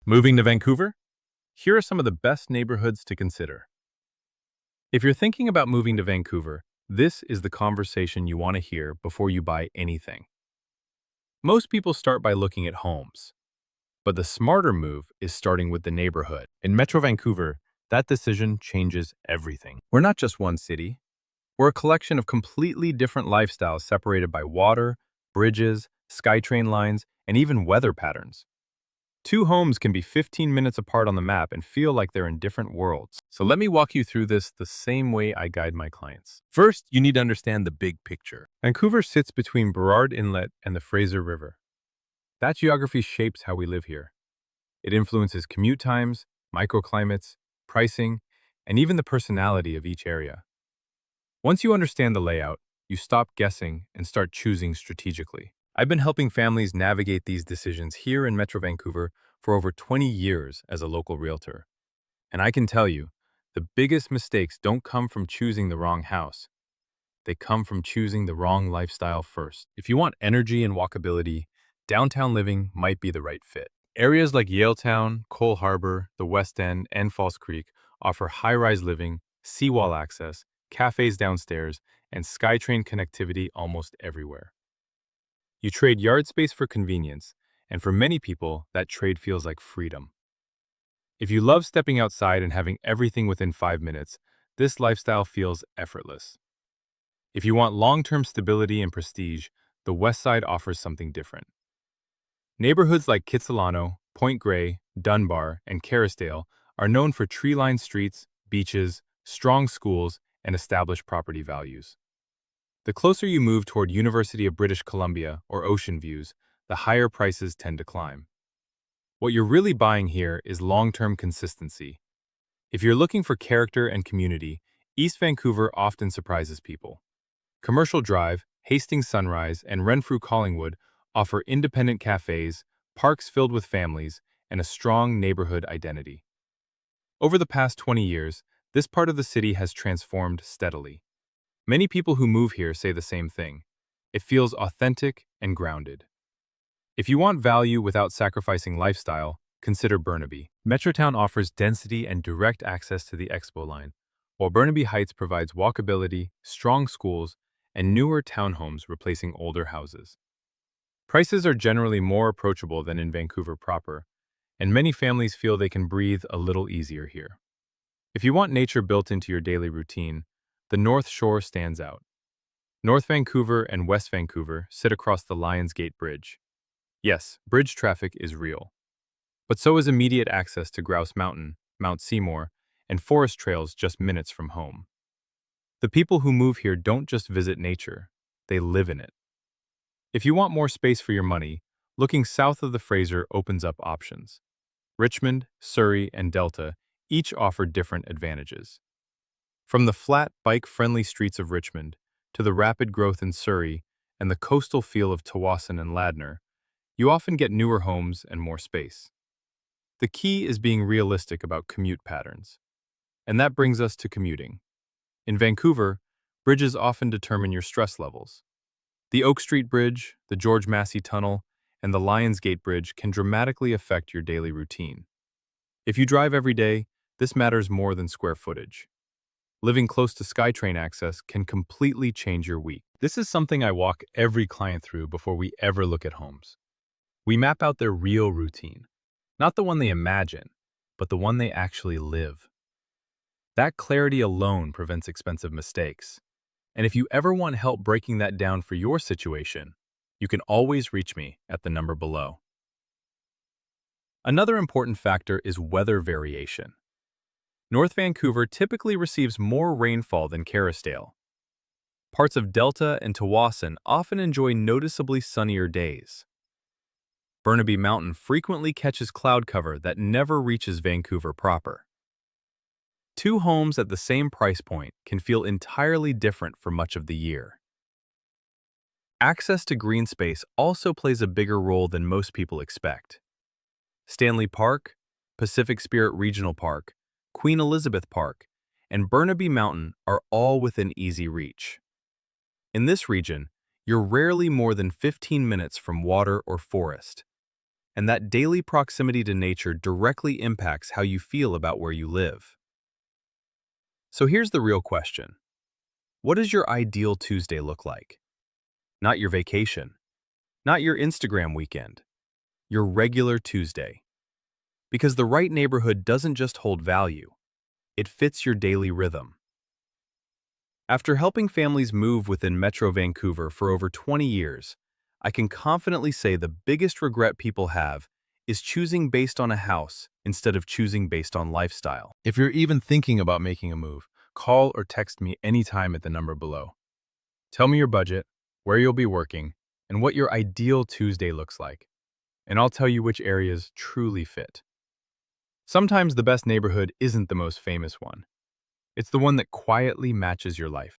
Moving to Vancouver? Here are some of the best neighborhoods to consider. If you're thinking about moving to Vancouver, this is the conversation you want to hear before you buy anything. Most people start by looking at homes, but the smarter move is starting with the neighborhood. In Metro Vancouver, that decision changes everything. We're not just one city. We're a collection of completely different lifestyles separated by water, bridges, SkyTrain lines, and even weather patterns. Two homes can be 15 minutes apart on the map and feel like they're in different worlds. So let me walk you through this the same way I guide my clients. First, you need to understand the big picture. Vancouver sits between Burrard Inlet and the Fraser River. That geography shapes how we live here. It influences commute times, microclimates, pricing, and even the personality of each area. Once you understand the layout, you stop guessing and start choosing strategically. I've been helping families navigate these decisions here in Metro Vancouver for over 20 years as a local realtor. And I can tell you, the biggest mistakes don't come from choosing the wrong house. They come from choosing the wrong lifestyle first. If you want energy and walkability, downtown living might be the right fit. Areas like Yaletown, Cole Harbour, the West End, and False Creek offer high-rise living, seawall access, cafes downstairs, and SkyTrain connectivity almost everywhere. You trade yard space for convenience, and for many people, that trade feels like freedom. If you love stepping outside and having everything within 5 minutes, this lifestyle feels effortless. If you want long-term stability and prestige, the West Side offers something different. Neighborhoods like Kitsilano, Point Grey, Dunbar, and Kerrisdale are known for tree-lined streets, beaches, strong schools, and established property values. The closer you move toward University of British Columbia or ocean views, the higher prices tend to climb. What you're really buying here is long-term consistency. If you're looking for character and community, East Vancouver often surprises people. Commercial Drive, Hastings Sunrise, and Renfrew Collingwood offer independent cafes, parks filled with families, and a strong neighborhood identity. Over the past 20 years, this part of the city has transformed steadily. Many people who move here say the same thing. It feels authentic and grounded. If you want value without sacrificing lifestyle, consider Burnaby. Metrotown offers density and direct access to the Expo line, while Burnaby Heights provides walkability, strong schools, and newer townhomes replacing older houses. Prices are generally more approachable than in Vancouver proper, and many families feel they can breathe a little easier here. If you want nature built into your daily routine, the North Shore stands out. North Vancouver and West Vancouver sit across the Lions Gate Bridge. Yes, bridge traffic is real. But so is immediate access to Grouse Mountain, Mount Seymour, and forest trails just minutes from home. The people who move here don't just visit nature, they live in it. If you want more space for your money, looking south of the Fraser opens up options. Richmond, Surrey, and Delta each offer different advantages. From the flat, bike-friendly streets of Richmond to the rapid growth in Surrey and the coastal feel of Tawasin and Ladner, you often get newer homes and more space. The key is being realistic about commute patterns. And that brings us to commuting. In Vancouver, bridges often determine your stress levels. The Oak Street Bridge, the George Massey Tunnel, and the Lions Gate Bridge can dramatically affect your daily routine. If you drive every day, this matters more than square footage. Living close to SkyTrain access can completely change your week. This is something I walk every client through before we ever look at homes. We map out their real routine, not the one they imagine, but the one they actually live. That clarity alone prevents expensive mistakes. And if you ever want help breaking that down for your situation, you can always reach me at the number below. Another important factor is weather variation. North Vancouver typically receives more rainfall than Kerrisdale. Parts of Delta and Tawasin often enjoy noticeably sunnier days. Burnaby Mountain frequently catches cloud cover that never reaches Vancouver proper. Two homes at the same price point can feel entirely different for much of the year. Access to green space also plays a bigger role than most people expect. Stanley Park, Pacific Spirit Regional Park, Queen Elizabeth Park, and Burnaby Mountain are all within easy reach. In this region, you're rarely more than 15 minutes from water or forest. and that daily proximity to nature directly impacts how you feel about where you live. So here's the real question. What does your ideal Tuesday look like? Not your vacation, not your Instagram weekend, your regular Tuesday. Because the right neighborhood doesn't just hold value, it fits your daily rhythm. After helping families move within Metro Vancouver for over 20 years, I can confidently say the biggest regret people have is choosing based on a house instead of choosing based on lifestyle. If you're even thinking about making a move, call or text me anytime at the number below. Tell me your budget, where you'll be working, and what your ideal Tuesday looks like, and I'll tell you which areas truly fit. Sometimes the best neighborhood isn't the most famous one. It's the one that quietly matches your life.